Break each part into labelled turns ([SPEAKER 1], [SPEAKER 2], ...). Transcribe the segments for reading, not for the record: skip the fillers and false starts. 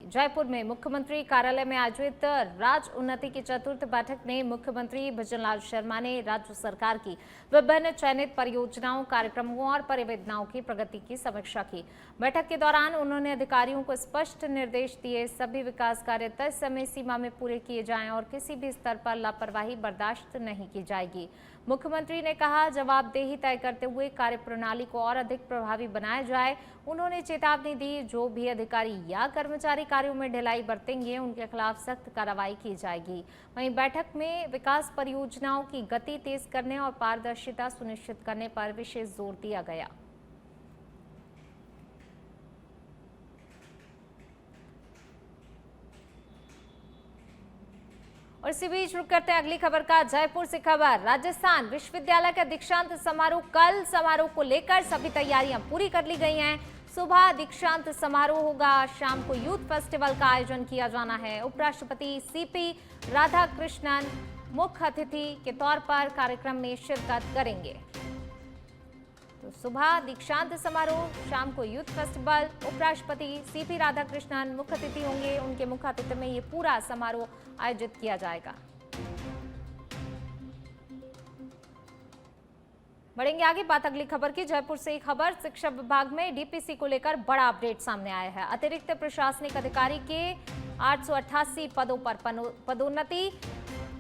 [SPEAKER 1] जयपुर में मुख्यमंत्री कार्यालय में आयोजित राज्य उन्नति की चतुर्थ बैठक में मुख्यमंत्री भजनलाल शर्मा ने राज्य सरकार की विभिन्न चयनित परियोजनाओं, कार्यक्रमों और परियोजनाओं की प्रगति की समीक्षा की। बैठक के दौरान उन्होंने अधिकारियों को स्पष्ट निर्देश दिए, सभी विकास कार्य तय समय सीमा में पूरे किए जाएं और किसी भी स्तर पर लापरवाही बर्दाश्त नहीं की जाएगी। मुख्यमंत्री ने कहा, जवाबदेही तय करते हुए कार्य प्रणाली को और अधिक प्रभावी बनाया जाए। उन्होंने चेतावनी दी, जो भी अधिकारी या कर्मचारी कार्यों में ढिलाई बरतेंगे उनके खिलाफ सख्त कार्रवाई की जाएगी। वहीं बैठक में विकास परियोजनाओं की गति तेज करने और पारदर्शिता सुनिश्चित करने पर विशेष जोर दिया गया। और इसी बीच रुक करते हैं अगली खबर का। जयपुर से खबर, राजस्थान विश्वविद्यालय का दीक्षांत समारोह कल। समारोह को लेकर सभी तैयारियां पूरी कर ली गई हैं। सुबह दीक्षांत समारोह होगा, शाम को यूथ फेस्टिवल का आयोजन किया जाना है। उपराष्ट्रपति सीपी राधाकृष्णन मुख्य अतिथि के तौर पर कार्यक्रम में शिरकत करेंगे। तो सुबह दीक्षांत समारोह, शाम को यूथ फेस्टिवल, उपराष्ट्रपति सीपी राधाकृष्णन मुख्य अतिथि होंगे। उनके मुख्य अतिथि में ये पूरा समारोह आयोजित किया जाएगा। बढ़ेंगे आगे, बात अगली खबर की। जयपुर से एक खबर, शिक्षा विभाग में डीपीसी को लेकर बड़ा अपडेट सामने आया है। अतिरिक्त प्रशासनिक अधिकारी के 888 पदों पर पदोन्नति।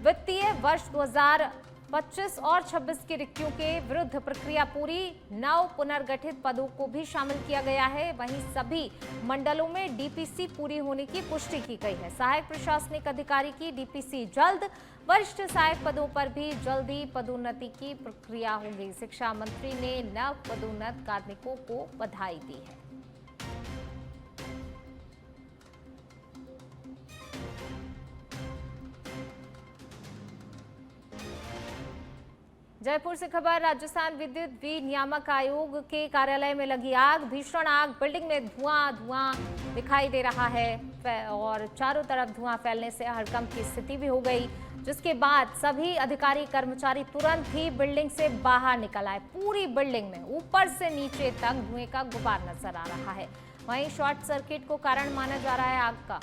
[SPEAKER 1] वित्तीय वर्ष 2025 और 26 की रिक्तियों के विरुद्ध प्रक्रिया पूरी। 9 पुनर्गठित पदों को भी शामिल किया गया है। वहीं सभी मंडलों में डीपीसी पूरी होने की पुष्टि की गई है। सहायक प्रशासनिक अधिकारी की डीपीसी जल्द, वरिष्ठ सहायक पदों पर भी जल्द ही पदोन्नति की प्रक्रिया होगी। शिक्षा मंत्री ने नव पदोन्नत कार्मिकों को बधाई दी है। जयपुर से खबर, राजस्थान विद्युत विनियामक आयोग के कार्यालय में लगी आग। भीषण आग, बिल्डिंग में धुआं दिखाई दे रहा है और चारों तरफ धुआं फैलने से हड़कंप की स्थिति भी हो गई, जिसके बाद सभी अधिकारी कर्मचारी तुरंत ही बिल्डिंग से बाहर निकल आए। पूरी बिल्डिंग में ऊपर से नीचे तक धुएं का गुबार नजर आ रहा है। वहीं शॉर्ट सर्किट को कारण माना जा रहा है आग का।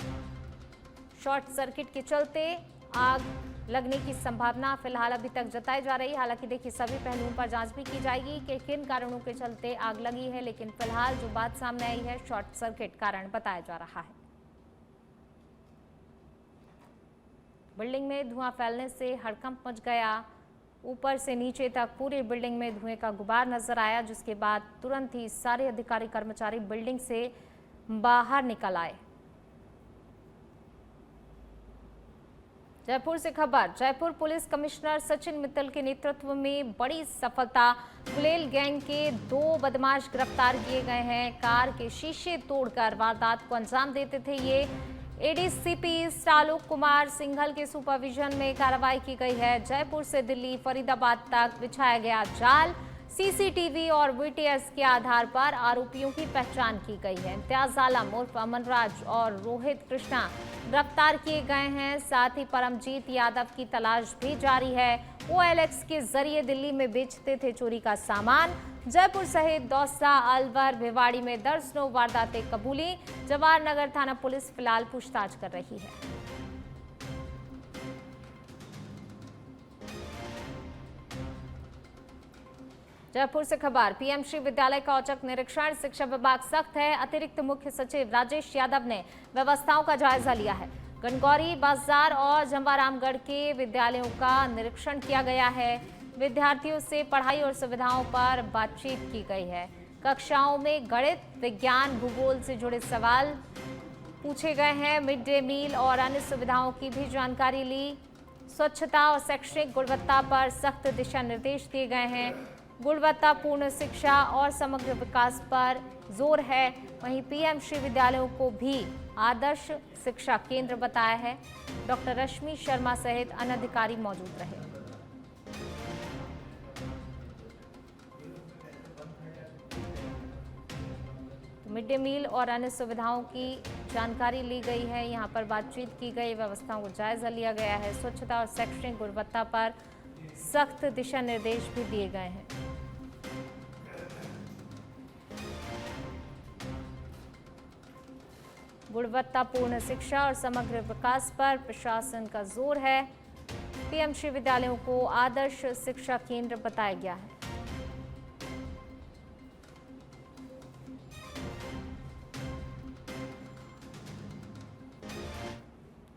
[SPEAKER 1] शॉर्ट सर्किट के चलते आग लगने की संभावना फिलहाल अभी तक जताई जा रही है। हालांकि देखिए, सभी पहलुओं पर जांच भी की जाएगी कि किन कारणों के चलते आग लगी है, लेकिन फिलहाल जो बात सामने आई है, शॉर्ट सर्किट कारण बताया जा रहा है। बिल्डिंग में धुआं फैलने से हड़कंप मच गया। ऊपर से नीचे तक पूरी बिल्डिंग में धुएं का गुबार नजर आया, जिसके बाद तुरंत ही सारे अधिकारी कर्मचारी बिल्डिंग से बाहर निकल आए। जयपुर से खबर, जयपुर पुलिस कमिश्नर सचिन मित्तल के नेतृत्व में बड़ी सफलता। गुलेल गैंग के 2 बदमाश गिरफ्तार किए गए हैं। कार के शीशे तोड़कर वारदात को अंजाम देते थे ये। एडीसीपी आलोक कुमार सिंघल के सुपरविजन में कार्रवाई की गई है। जयपुर से दिल्ली, फरीदाबाद तक बिछाया गया जाल। सीसीटीवी और वीटीएस के आधार पर आरोपियों की पहचान की गई है। इम्तियाज आलम उर्फ अमनराज और रोहित कृष्णा गिरफ्तार किए गए हैं। साथ ही परमजीत यादव की तलाश भी जारी है। OLX के जरिए दिल्ली में बेचते थे चोरी का सामान। जयपुर सहित दौसा, अलवर, भिवाड़ी में दर्जनों वारदातें कबूली। जवाहर नगर थाना पुलिस फिलहाल पूछताछ कर रही है। जयपुर से खबर, पीएमश्री विद्यालय का औचक निरीक्षण। शिक्षा विभाग सख्त है। अतिरिक्त मुख्य सचिव राजेश यादव ने व्यवस्थाओं का जायजा लिया है। गणगौरी बाजार और जंबारामगढ़ के विद्यालयों का निरीक्षण किया गया है। विद्यार्थियों से पढ़ाई और सुविधाओं पर बातचीत की गई है। कक्षाओं में गणित, विज्ञान, भूगोल से जुड़े सवाल पूछे गए हैं। मिड डे मील और अन्य सुविधाओं की भी जानकारी ली। स्वच्छता और शैक्षणिक गुणवत्ता पर सख्त दिशा निर्देश दिए गए हैं। गुणवत्तापूर्ण शिक्षा और समग्र विकास पर जोर है। वहीं पीएमश्री विद्यालयों को भी आदर्श शिक्षा केंद्र बताया है। डॉक्टर रश्मि शर्मा सहित अन्य अधिकारी मौजूद रहे। मिड डे मील और अन्य सुविधाओं की जानकारी ली गई है। यहाँ पर बातचीत की गई, व्यवस्थाओं को जायजा लिया गया है। स्वच्छता और शैक्षणिक गुणवत्ता पर सख्त दिशा निर्देश भी दिए गए हैं। गुणवत्तापूर्ण शिक्षा और समग्र विकास पर प्रशासन का जोर है। पीएमसी विद्यालयों को आदर्श शिक्षा केंद्र बताया गया है।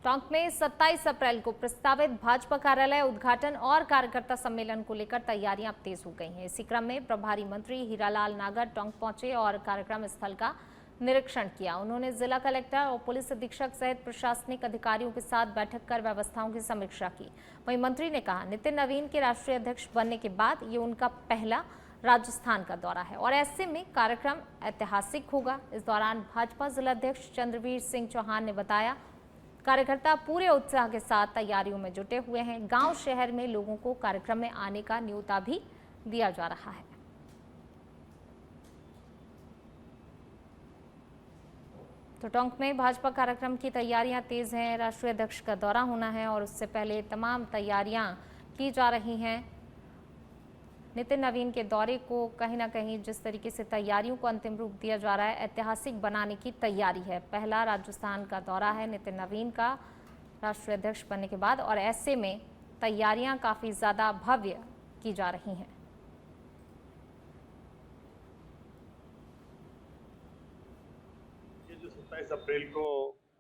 [SPEAKER 1] टोंक में 27 अप्रैल को प्रस्तावित भाजपा कार्यालय उद्घाटन और कार्यकर्ता सम्मेलन को लेकर तैयारियां अब तेज हो गई हैं। इसी क्रम में प्रभारी मंत्री हीरालाल नागर टोंक पहुंचे और कार्यक्रम स्थल का निरीक्षण किया। उन्होंने जिला कलेक्टर और पुलिस अधीक्षक सहित प्रशासनिक अधिकारियों के साथ बैठक कर व्यवस्थाओं की समीक्षा की। वहीं मंत्री ने कहा, नितिन नवीन के राष्ट्रीय अध्यक्ष बनने के बाद ये उनका पहला राजस्थान का दौरा है और ऐसे में कार्यक्रम ऐतिहासिक होगा। इस दौरान भाजपा जिलाध्यक्ष चंद्रवीर सिंह चौहान ने बताया, कार्यकर्ता पूरे उत्साह के साथ तैयारियों में जुटे हुए हैं। गांव शहर में लोगों को कार्यक्रम में आने का न्योता भी दिया जा रहा है। तो टोंक में भाजपा कार्यक्रम की तैयारियां तेज हैं। राष्ट्रीय अध्यक्ष का दौरा होना है और उससे पहले तमाम तैयारियां की जा रही हैं। नितिन नवीन के दौरे को कहीं ना कहीं जिस तरीके से तैयारियों को अंतिम रूप दिया जा रहा है, ऐतिहासिक बनाने की तैयारी है। पहला राजस्थान का दौरा है नितिन नवीन का राष्ट्रीय अध्यक्ष बनने के बाद और ऐसे में तैयारियां काफ़ी ज़्यादा भव्य की जा रही हैं।
[SPEAKER 2] ये जो 27 अप्रैल को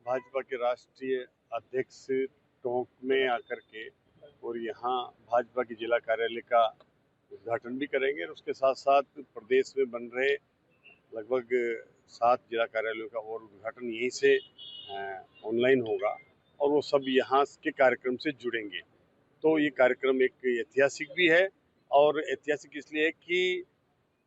[SPEAKER 2] भाजपा के राष्ट्रीय अध्यक्ष टोंक में आकर के और यहाँ भाजपा की जिला कार्यालय का उद्घाटन भी करेंगे और उसके साथ साथ प्रदेश में बन रहे लगभग 7 जिला कार्यालयों का और उद्घाटन यहीं से ऑनलाइन होगा और वो सब यहाँ के कार्यक्रम से जुड़ेंगे। तो ये कार्यक्रम एक ऐतिहासिक भी है और ऐतिहासिक इसलिए है कि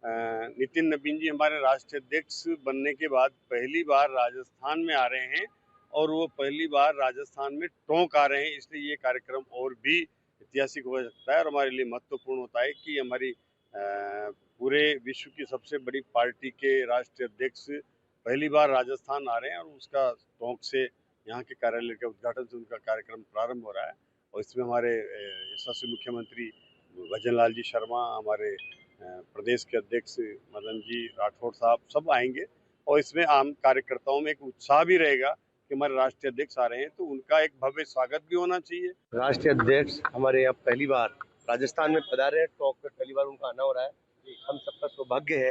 [SPEAKER 2] नितिन नवीन जी हमारे राष्ट्रीय अध्यक्ष बनने के बाद पहली बार राजस्थान में आ रहे हैं और वो पहली बार राजस्थान में टोंक आ रहे हैं, इसलिए ये कार्यक्रम और भी ऐतिहासिक हो सकता है और हमारे लिए महत्वपूर्ण होता है कि हमारी पूरे विश्व की सबसे बड़ी पार्टी के राष्ट्रीय अध्यक्ष पहली बार राजस्थान आ रहे हैं और उसका टोंक से यहाँ के कार्यालय के उद्घाटन से उनका कार्यक्रम प्रारंभ हो रहा है। और इसमें हमारे यशस्वी मुख्यमंत्री भजन लाल जी शर्मा, हमारे प्रदेश के अध्यक्ष मदन जी राठौड़ साहब सब आएंगे और इसमें आम कार्यकर्ताओं में एक उत्साह भी रहेगा कि हमारे राष्ट्रीय अध्यक्ष आ रहे हैं, तो उनका एक भव्य स्वागत भी होना चाहिए।
[SPEAKER 3] राष्ट्रीय अध्यक्ष हमारे यहाँ पहली बार राजस्थान में पधारे हैं, टोंक में पहली बार उनका आना हो रहा है। हम सबका सौभाग्य है,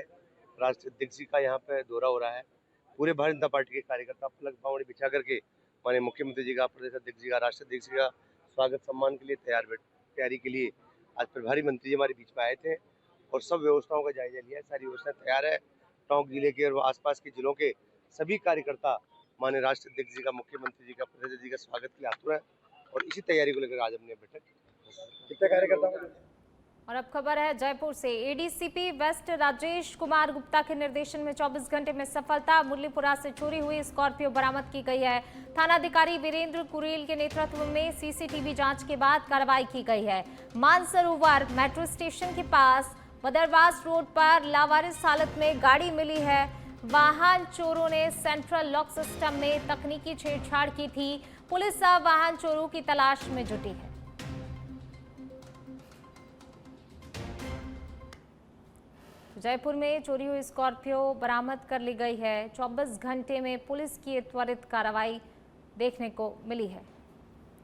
[SPEAKER 3] राष्ट्रीय अध्यक्ष जी का यहाँ पे दौरा हो रहा है। पूरे भारतीय जनता पार्टी के कार्यकर्ता पलक पावड़ी बिछा करके हमारे मुख्यमंत्री जी का, प्रदेश अध्यक्ष जी का, राष्ट्रीय अध्यक्ष जी का स्वागत सम्मान के लिए तैयारी के लिए आज प्रभारी मंत्री जी हमारे बीच में आए थे और सब व्यवस्थाओं का जायजा लिया है। सारी व्यवस्था तैयार है। टोंक जिले के और आसपास के जिलों के सभी कार्यकर्ता माननीय राष्ट्रीय अध्यक्ष जी का, मुख्यमंत्री जी का, प्रदेश जी का स्वागत के लिए आतुर है और इसी तैयारी को लेकर आज हमने बैठक। कितने कार्यकर्ता।
[SPEAKER 1] और अब खबर है जयपुर से। एडीसीपी वेस्ट राजेश कुमार गुप्ता के निर्देशन में 24 घंटे में सफलता। मुरलीपुरा से चोरी हुई स्कॉर्पियो बरामद की गई है। थानाधिकारी वीरेंद्र कुरेल के नेतृत्व में सीसीटीवी जांच के बाद कार्रवाई की गई है। मानसरोवर मेट्रो स्टेशन के पास बदरवास रोड पर लावारिस हालत में गाड़ी मिली है। वाहन चोरों ने सेंट्रल लॉक सिस्टम में तकनीकी छेड़छाड़ की थी। पुलिस अब वाहन चोरों की तलाश में जुटी है। जयपुर में चोरी हुई स्कॉर्पियो बरामद कर ली गई है। 24 घंटे में पुलिस की त्वरित कार्रवाई देखने को मिली है।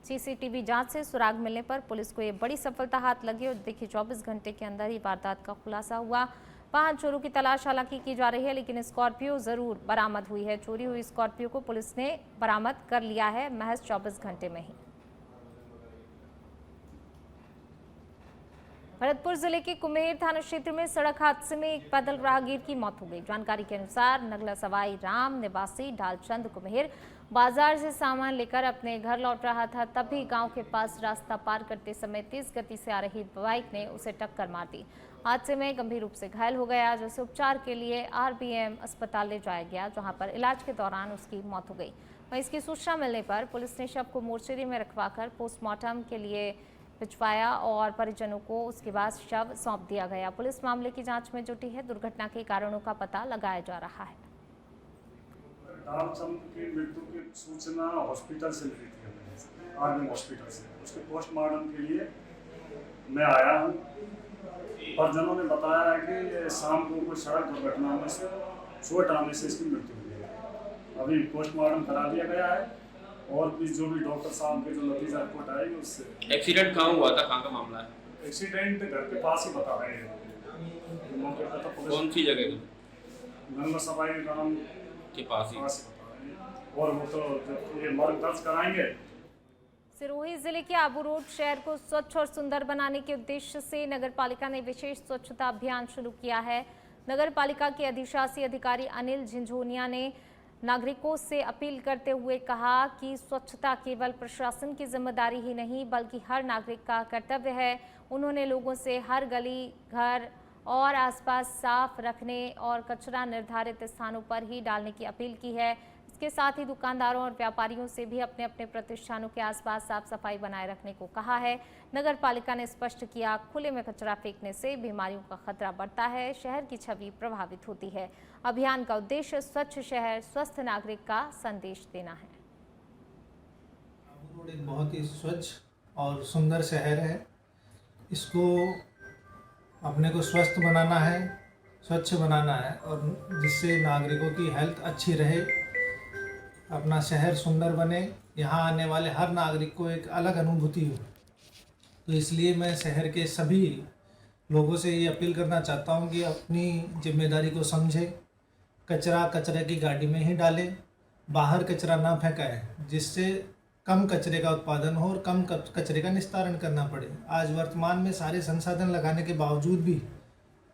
[SPEAKER 1] सीसीटीवी जांच से सुराग मिलने पर पुलिस को ये बड़ी सफलता हाथ लगी और देखिए 24 घंटे के अंदर ही वारदात का खुलासा हुआ। वाहन चोरों की तलाश हालांकि की जा रही है, लेकिन स्कॉर्पियो जरूर बरामद हुई है। चोरी हुई स्कॉर्पियो को पुलिस ने बरामद कर लिया है महज 24 घंटे में ही। भरतपुर जिले के कुम्हेर थाना क्षेत्र में सड़क हादसे में एक पैदल राहगीर की मौत हो गई। जानकारी के अनुसार नगला सवाई राम निवासी ढालचंद कुम्हेर बाजार से सामान लेकर अपने घर लौट रहा था, तभी गांव के पास रास्ता पार करते समय तेज गति से आ रही बाइक ने उसे टक्कर मार दी। हादसे में गंभीर रूप से घायल हो गया, जिसे उपचार के लिए आरबीएम अस्पताल ले जाया गया, जहां पर इलाज के दौरान उसकी मौत हो गई। वहीं इसकी सूचना मिलने पर पुलिस ने शव को मोर्चरी में रखवाकर पोस्टमार्टम के लिए भिजवाया और परिजनों को उसके बाद शव सौंप दिया गया। पुलिस मामले की जांच में जुटी है। दुर्घटना के कारणों का पता लगाया जा रहा है।
[SPEAKER 4] ढालचंद की मृत्यु की सूचना हॉस्पिटल से मिली थी, आर्मी हॉस्पिटल से। उसके पोस्टमार्टम के लिए मैं आया हूँ। परिजनों ने बताया है कि शाम को कोई सड़क दुर्घटना में से चोट आने से इसकी मृत्यु हुई है अभी पोस्टमार्टम करा दिया गया है और भी जो भी डॉक्टर साहब के जो नतीजा रिपोर्ट आएगी उससे।
[SPEAKER 5] एक्सीडेंट कहाँ हुआ था, कहाँ का मामला है?
[SPEAKER 4] एक्सीडेंट घर के पास ही बता रहे हैं। मौके पर तो पुलिस
[SPEAKER 5] कौन सी जगह
[SPEAKER 4] गंगा सफाई ग्राम
[SPEAKER 5] के पास ही?
[SPEAKER 4] पास ही बता रहे हैं। और वो तो जब ये मर्ग दर्ज कराएंगे।
[SPEAKER 1] सिरोही जिले के आबू रोड शहर को स्वच्छ और सुंदर बनाने के उद्देश्य से नगर पालिका ने विशेष स्वच्छता अभियान शुरू किया है। नगर पालिका के अधिशासी अधिकारी अनिल झिंझोनिया ने नागरिकों से अपील करते हुए कहा कि स्वच्छता केवल प्रशासन की जिम्मेदारी ही नहीं बल्कि हर नागरिक का कर्तव्य है। उन्होंने लोगों से हर गली, घर और आसपास साफ रखने और कचरा निर्धारित स्थानों पर ही डालने की अपील की है। इसके साथ ही दुकानदारों और व्यापारियों से भी अपने अपने प्रतिष्ठानों के आसपास साफ सफाई बनाए रखने को कहा है। नगर पालिका ने स्पष्ट किया, खुले में कचरा फेंकने से बीमारियों का खतरा बढ़ता है, शहर की छवि प्रभावित होती है। अभियान का उद्देश्य स्वच्छ शहर, स्वस्थ नागरिक का संदेश देना है।
[SPEAKER 6] आबू रोड एक बहुत ही स्वच्छ और सुंदर शहर है। इसको अपने को स्वस्थ बनाना है, स्वच्छ बनाना है और जिससे नागरिकों की हेल्थ अच्छी रहे, अपना शहर सुंदर बने, यहाँ आने वाले हर नागरिक को एक अलग अनुभूति हो। तो इसलिए मैं शहर के सभी लोगों से ये अपील करना चाहता हूँ कि अपनी जिम्मेदारी को समझें, कचरा कचरे की गाड़ी में ही डालें, बाहर कचरा ना फेंकाएं, जिससे कम कचरे का उत्पादन हो और कम कचरे का निस्तारण करना पड़े। आज वर्तमान में सारे संसाधन लगाने के बावजूद भी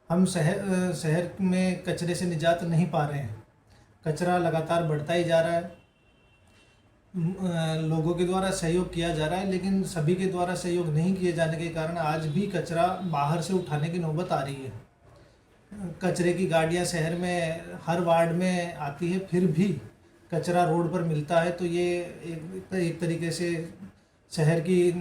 [SPEAKER 6] हम शहर में कचरे से निजात नहीं पा रहे हैं। कचरा लगातार बढ़ता ही जा रहा है। लोगों के द्वारा सहयोग किया जा रहा है, लेकिन सभी के द्वारा सहयोग नहीं किए जाने के कारण आज भी कचरा बाहर से उठाने की नौबत आ रही है। कचरे की गाड़ियां शहर में हर वार्ड में आती है, फिर भी कचरा रोड पर मिलता है। तो ये एक तरीके से शहर की।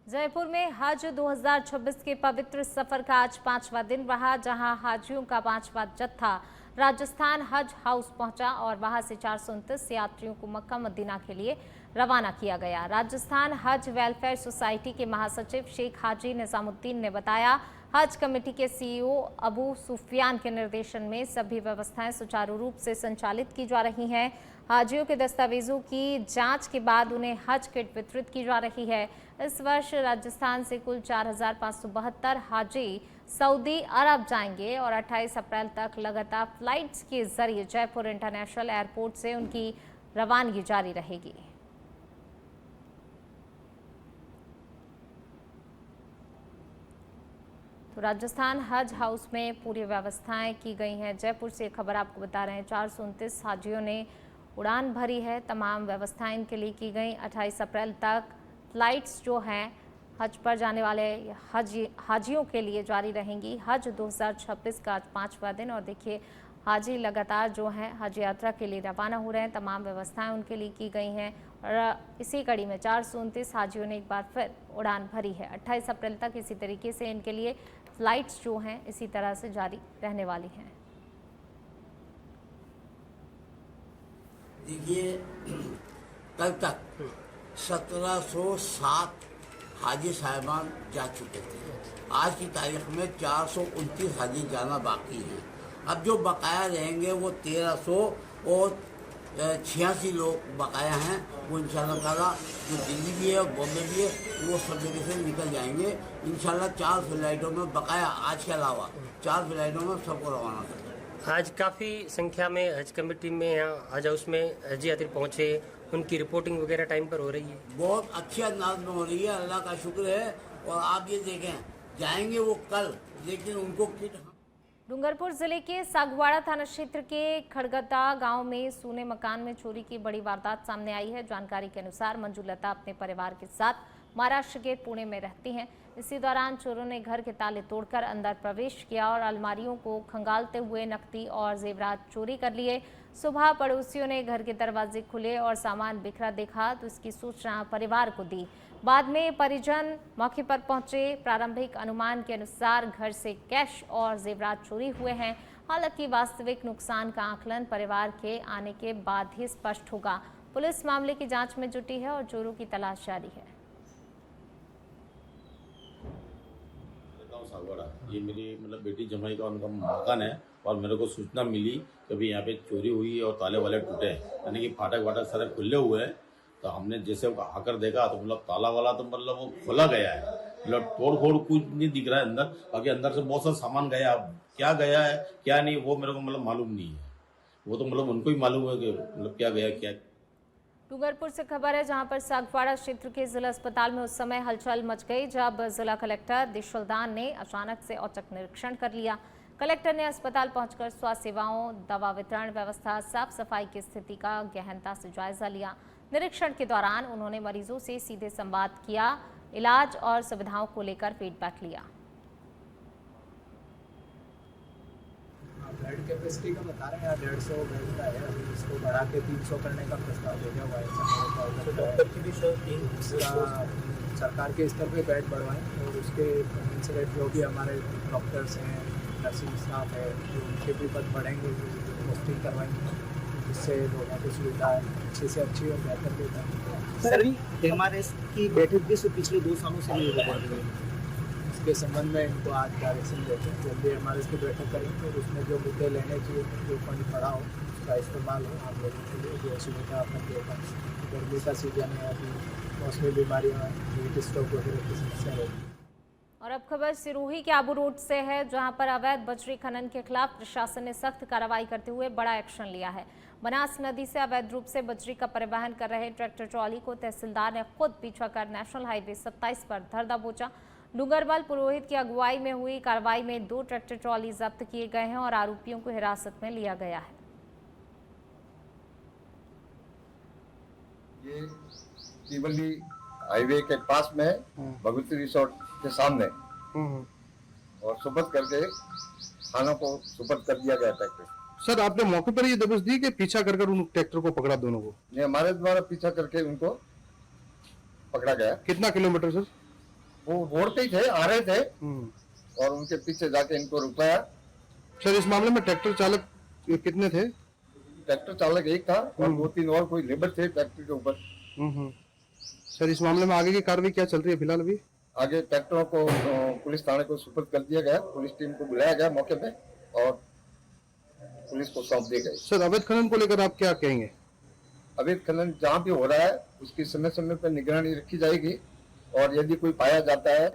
[SPEAKER 1] जयपुर में हज 2026 के पवित्र सफर का आज 5वां दिन रहा, जहां हाजियों का 5वां जत्था राजस्थान हज हाउस पहुंचा और वहां से 429 यात्रियों को मक्का मदीना के लिए रवाना किया गया। राजस्थान हज वेलफेयर सोसाइटी के महासचिव शेख हाजी निजामुद्दीन ने बताया, हज कमेटी के सीईओ अबू सुफियान के निर्देशन में सभी व्यवस्थाएं सुचारू रूप से संचालित की जा रही हैं। हाजियों के दस्तावेजों की जांच के बाद उन्हें हज किट वितरित की जा रही है। इस वर्ष राजस्थान से कुल 4,572 हाजी सऊदी अरब जाएंगे और 28 अप्रैल तक लगातार फ्लाइट्स के जरिए जयपुर इंटरनेशनल एयरपोर्ट से उनकी रवानगी जारी रहेगी। तो राजस्थान हज हाउस में पूरी व्यवस्थाएं की गई हैं। जयपुर से खबर आपको बता रहे हैं, 429 हाजियों ने उड़ान भरी है। तमाम व्यवस्थाएं इनके लिए की गई। 28 अप्रैल तक फ्लाइट्स जो हैं हज पर जाने वाले हाजियों के लिए जारी रहेंगी। हज 2026 का आज 5वां दिन और देखिए हाजी लगातार जो हैं हज यात्रा के लिए रवाना हो रहे हैं। तमाम व्यवस्थाएं उनके लिए की गई हैं और इसी कड़ी में 429 हाजियों ने एक बार फिर उड़ान भरी है। 28 अप्रैल तक इसी तरीके से इनके लिए फ्लाइट्स जो हैं इसी तरह से जारी रहने वाली हैं।
[SPEAKER 7] देखिए, कल तक 1707 हाजी साहिबान जा चुके थे। आज की तारीख में 429 हाजी जाना बाकी हैं। अब जो बकाया रहेंगे वो 1386 लोग बकाया हैं। वो इंशाल्लाह ताला जो दिल्ली भी है और बॉम्बे भी है वो सब जगह से निकल जाएंगे। इंशाल्लाह 4 फ्लाइटों में बकाया आज के अलावा 4 फ्लाइटों में सबको रवाना करेंगे।
[SPEAKER 8] आज काफ़ी संख्या में हज कमेटी में यहाँ हज हाउस में हज यात्री पहुँचे, उनकी रिपोर्टिंग वगैरह टाइम पर हो रही है।
[SPEAKER 7] बहुत अच्छे अंदाज में हो रही है, अल्लाह का शुक्र है। और आप ये देखें, जाएंगे वो कल, लेकिन उनको किट।
[SPEAKER 1] डूंगरपुर जिले के सागवाड़ा थाना क्षेत्र के खड़गता गांव में सूने मकान में चोरी की बड़ी वारदात सामने आई है। जानकारी के अनुसार मंजू लता अपने परिवार के साथ महाराष्ट्र के पुणे में रहती हैं। इसी दौरान चोरों ने घर के ताले तोड़कर अंदर प्रवेश किया और अलमारियों को खंगालते हुए नकदी और जेवरात चोरी कर लिए। सुबह पड़ोसियों ने घर के दरवाजे खुले और सामान बिखरा देखा तो इसकी सूचना परिवार को दी। बाद में परिजन मौके पर पहुंचे। प्रारंभिक अनुमान के अनुसार घर से कैश और जेवरात चोरी हुए हैं। हालांकि वास्तविक नुकसान का आकलन परिवार के आने के बाद ही स्पष्ट होगा। पुलिस मामले की जांच में जुटी है और चोरों की तलाश जारी है।
[SPEAKER 5] सागवाड़ा। ये मेरी मतलब बेटी जमाई का उनका मकान है और मेरे को सूचना मिली कि अभी यहाँ पे चोरी हुई है और ताले वाले टूटे हैं, यानी कि फाटक वाटक सारे खुले हुए हैं। तो हमने जैसे आकर देखा तो मतलब ताला वाला तो मतलब वो खोला गया है, मतलब तोड़ फोड़ कुछ नहीं दिख रहा है अंदर। बाकी अंदर से बहुत सा सामान गया, अब क्या गया है क्या नहीं वो मेरे को मतलब मालूम नहीं है। वो तो मतलब उनको ही मालूम है कि मतलब क्या गया क्या।
[SPEAKER 1] डूंगरपुर से खबर है, जहां पर सागवाड़ा क्षेत्र के जिला अस्पताल में उस समय हलचल मच गई जब जिला कलेक्टर दिशुलदान ने अचानक से औचक निरीक्षण कर लिया। कलेक्टर ने अस्पताल पहुंचकर स्वास्थ्य सेवाओं, दवा वितरण व्यवस्था, साफ सफाई की स्थिति का गहनता से जायजा लिया। निरीक्षण के दौरान उन्होंने मरीजों से सीधे संवाद किया, इलाज और सुविधाओं को लेकर फीडबैक लिया।
[SPEAKER 9] बेड कैपेसिटी का बता रहे हैं, 150 बेड का है, अभी इसको बढ़ा के 300 करने का प्रस्ताव भेजा हुआ है। डॉक्टर की भी सरकार के स्तर पे बेड बढ़वाएं और उसके कंसेंट्रेट जो भी हमारे डॉक्टर्स हैं, नर्सिंग स्टाफ है, तो उनके भी पद बढ़ेंगे, पोस्टिंग करवाएंगे, जिससे लोगों की सुविधा अच्छी से अच्छी और बेहतर बेहतर।
[SPEAKER 10] सर MRS की बैठक भी पिछले 2 सालों से नहीं हो रही है।
[SPEAKER 9] इसके संबंध में इनको आज डायरेक्शन देते हैं, जल्दी MRS की बैठक करेंगे और उसमें जो मुद्दे लेने चाहिए, जो फंड पड़ा हो उसका इस्तेमाल हो आप लोगों के लिए, जो सुविधा अपन के पास। गर्मी का सीजन है, अभी मौसमी बीमारियाँ, हीट स्ट्रोक वगैरह की समस्या रहेगी।
[SPEAKER 1] और अब खबर सिरोही के आबू रोड से है, जहां पर अवैध बजरी खनन के खिलाफ प्रशासन ने सख्त कार्रवाई करते हुए बड़ा एक्शन लिया है। बनास नदी से अवैध रूप से बजरी का परिवहन कर रहे ट्रैक्टर ट्रॉली को तहसीलदार ने खुद पीछा कर नेशनल हाईवे 27 पर धर दबोचा। डूंगरमल पुरोहित की अगुवाई में हुई कार्रवाई में 2 ट्रैक्टर ट्रॉली जब्त किए गए हैं और आरोपियों को हिरासत में लिया गया है।
[SPEAKER 11] ये तिवली हाईवे के पास में भगवती रिसोर्ट के सामने और सुपुर्द करके थाना को सुपुर्द कर दिया गया ट्रैक्टर।
[SPEAKER 12] सर आपने मौके पर ये दबिश दी कि पीछा कर उन ट्रैक्टर को पकड़ा, दोनों को?
[SPEAKER 11] ये हमारे द्वारा पीछा करके उनको पकड़ा गया।
[SPEAKER 12] कितना किलोमीटर सर?
[SPEAKER 11] वो रोड पे ही थे, आ रहे थे और उनके पीछे जाके इनको रुकाया।
[SPEAKER 12] सर इस मामले में ट्रैक्टर चालक कितने थे?
[SPEAKER 11] ट्रैक्टर चालक एक था और 2-3 और कोई लेबर थे ट्रैक्टर के ऊपर।
[SPEAKER 12] सर इस मामले में आगे की कार्रवाई क्या चल रही है फिलहाल? अभी
[SPEAKER 11] आगे ट्रैक्टरों को पुलिस थाने को सुपुर्द कर दिया गया, पुलिस टीम को बुलाया गया मौके पे और पुलिस को सौंप दिए गए।
[SPEAKER 12] सर अवैध खनन को लेकर आप क्या कहेंगे?
[SPEAKER 11] अवैध खनन जहाँ भी हो रहा है उसकी समय समय पर निगरानी रखी जाएगी और यदि कोई पाया जाता है।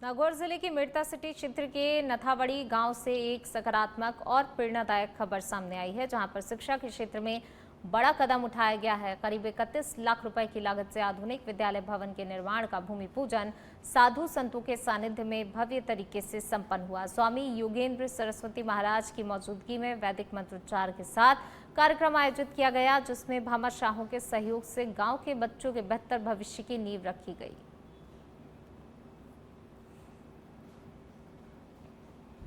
[SPEAKER 1] नागौर जिले के मिर्ता सिटी क्षेत्र के नथावड़ी गांव से एक सकारात्मक और प्रेरणादायक खबर सामने आई है, जहां पर शिक्षा के क्षेत्र में बड़ा कदम उठाया गया है। करीब 31 लाख रुपए की लागत से आधुनिक विद्यालय भवन के निर्माण का भूमि पूजन साधु संतों के सानिध्य में भव्य तरीके से संपन्न हुआ। स्वामी योगेंद्र सरस्वती महाराज की मौजूदगी में वैदिक मंत्रोच्चार के साथ कार्यक्रम आयोजित किया गया, जिसमें भामाशाहों के सहयोग से गांव के बच्चों के बेहतर भविष्य की नींव रखी गई।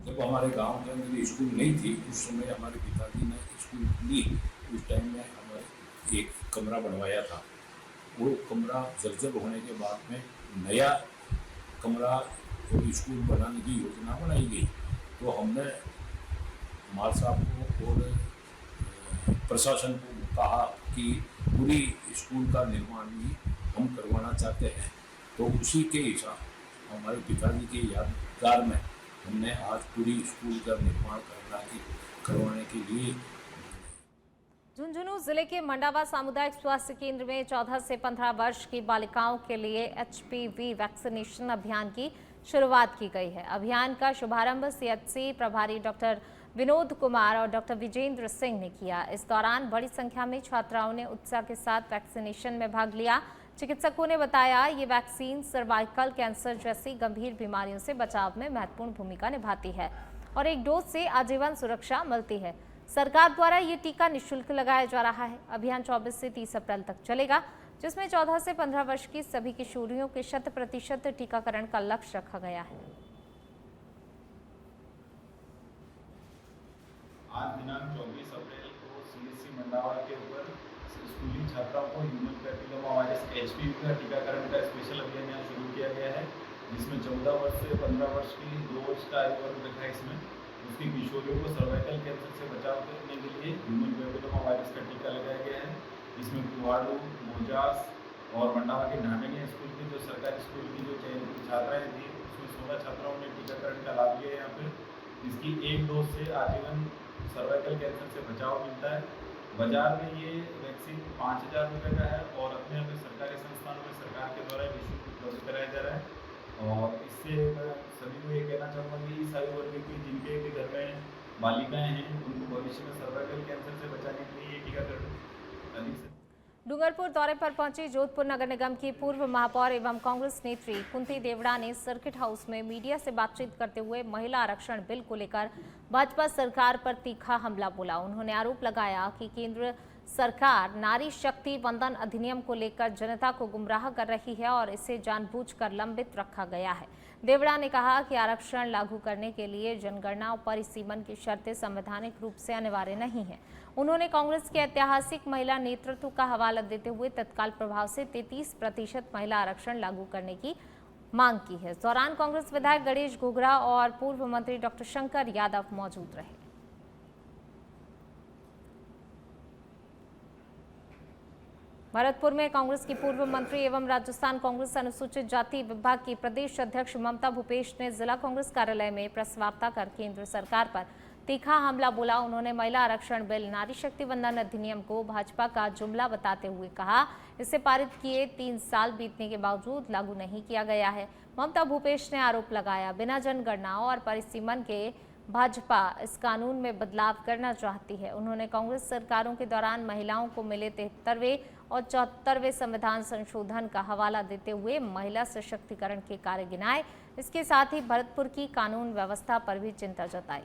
[SPEAKER 13] जब हमारे गांव के अंदर स्कूल नहीं थी, उस समय हमारे पिताजी ने स्कूल ली। उस टाइम में हमारे एक कमरा बनवाया था। वो कमरा जर्जर होने के बाद में नया कमरा और स्कूल बनाने की योजना बनाई गई। तो हमने माल साहब को और प्रशासन को कहा कि पूरी स्कूल का निर्माण भी हम करवाना चाहते हैं। तो उसी के हिसाब हमारे पिताजी के यादगार में हमने आज पूरी स्कूल का निर्माण करवाने के लिए।
[SPEAKER 1] झुंझुनू जिले के मंडावा सामुदायिक स्वास्थ्य केंद्र में 14 से 15 वर्ष की बालिकाओं के लिए HPV वैक्सीनेशन अभियान की शुरुआत की गई है। अभियान का शुभारंभ CHC प्रभारी डॉक्टर विनोद कुमार और डॉक्टर विजेंद्र सिंह ने किया। इस दौरान बड़ी संख्या में छात्राओं ने उत्साह के साथ वैक्सीनेशन में भाग लिया। चिकित्सकों ने बताया ये वैक्सीन सर्वाइकल कैंसर जैसी गंभीर बीमारियों से बचाव में महत्वपूर्ण भूमिका निभाती है और एक डोज से आजीवन सुरक्षा मिलती है। सरकार द्वारा ये टीका निःशुल्क लगाया जा रहा है। अभियान 24 से 30 अप्रैल तक चलेगा, जिसमें 14 से 15 वर्ष की सभी किशोरियों के 100% टीकाकरण का लक्ष्य रखा गया है।
[SPEAKER 14] आज दिनांक 24 अप्रैल को CHC मंडावा के ऊपर स्कूली छात्राओं को ह्यूमन पैपिलोमा वायरस HPV का टीकाकरण का स्पेशल अभियान यहाँ शुरू किया गया है, जिसमें 14 वर्ष से 15 वर्ष की 2 वर्ष का आयु वर्ग रखा है। इसमें उसकी किशोरियों को सर्वाइकल कैंसर से बचाव करने के लिए ह्यूमन पैपिलोमा वायरस का टीका लगाया गया है। इसमें कुवाड़ू, मोजास और मंडावा के ढांडनिया स्कूल की जो सरकारी स्कूल की जो छात्राएँ थी उसमें 16 छात्राओं ने टीकाकरण का लाभ लिया यहाँ पे। इसकी एक डोज से आजीवन सर्वाइकल कैंसर से बचाव मिलता है। बाजार में ये वैक्सीन 5,000 रुपये का है और अपने अपने सरकारी संस्थानों में सरकार के द्वारा निःशुल्क उपलब्ध कराया जा रहा है। और इससे मैं सभी को ये कहना चाहूँगा कि इस आयु वर्ग की जिनके भी घर में बालिकाएँ हैं उनको भविष्य में सर्वाइकल कैंसर से बचाने के लिए ये टीकाकरण अधिक से।
[SPEAKER 1] डूंगरपुर दौरे पर पहुंची जोधपुर नगर निगम की पूर्व महापौर एवं कांग्रेस नेत्री कुंती देवड़ा ने सर्किट हाउस में मीडिया से बातचीत करते हुए महिला आरक्षण बिल को लेकर भाजपा सरकार पर तीखा हमला बोला। उन्होंने आरोप लगाया कि केंद्र सरकार नारी शक्ति वंदन अधिनियम को लेकर जनता को गुमराह कर रही है और इसे जानबूझकर लंबित रखा गया है। देवड़ा ने कहा कि आरक्षण लागू करने के लिए जनगणना और परिसीमन की शर्तें संवैधानिक रूप से अनिवार्य नहीं है। उन्होंने कांग्रेस के ऐतिहासिक महिला नेतृत्व का हवाला देते हुए तत्काल प्रभाव से 33% महिला आरक्षण लागू करने की मांग की है। इस दौरान कांग्रेस विधायक गणेश घुघरा और पूर्व मंत्री डॉक्टर शंकर यादव मौजूद रहे। भरतपुर में कांग्रेस की पूर्व मंत्री एवं राजस्थान कांग्रेस अनुसूचित जाति विभाग की प्रदेश अध्यक्ष ममता भूपेश ने जिला कांग्रेस कार्यालय में प्रेस वार्ता कर केंद्र सरकार पर तीखा हमला बोला। उन्होंने महिला आरक्षण बिल नारी शक्ति वंदन अधिनियम को भाजपा का जुमला बताते हुए कहा, इसे पारित किए 3 साल बीतने के बावजूद लागू नहीं किया गया है। ममता भूपेश ने आरोप लगाया, बिना जनगणना और परिसीमन के भाजपा इस कानून में बदलाव करना चाहती है। उन्होंने कांग्रेस सरकारों के दौरान महिलाओं को मिले 73वें और 74वें संविधान संशोधन का हवाला देते हुए महिला सशक्तिकरण के कार्य गिनाए। इसके साथ ही भरतपुर की कानून व्यवस्था पर भी चिंता जताई।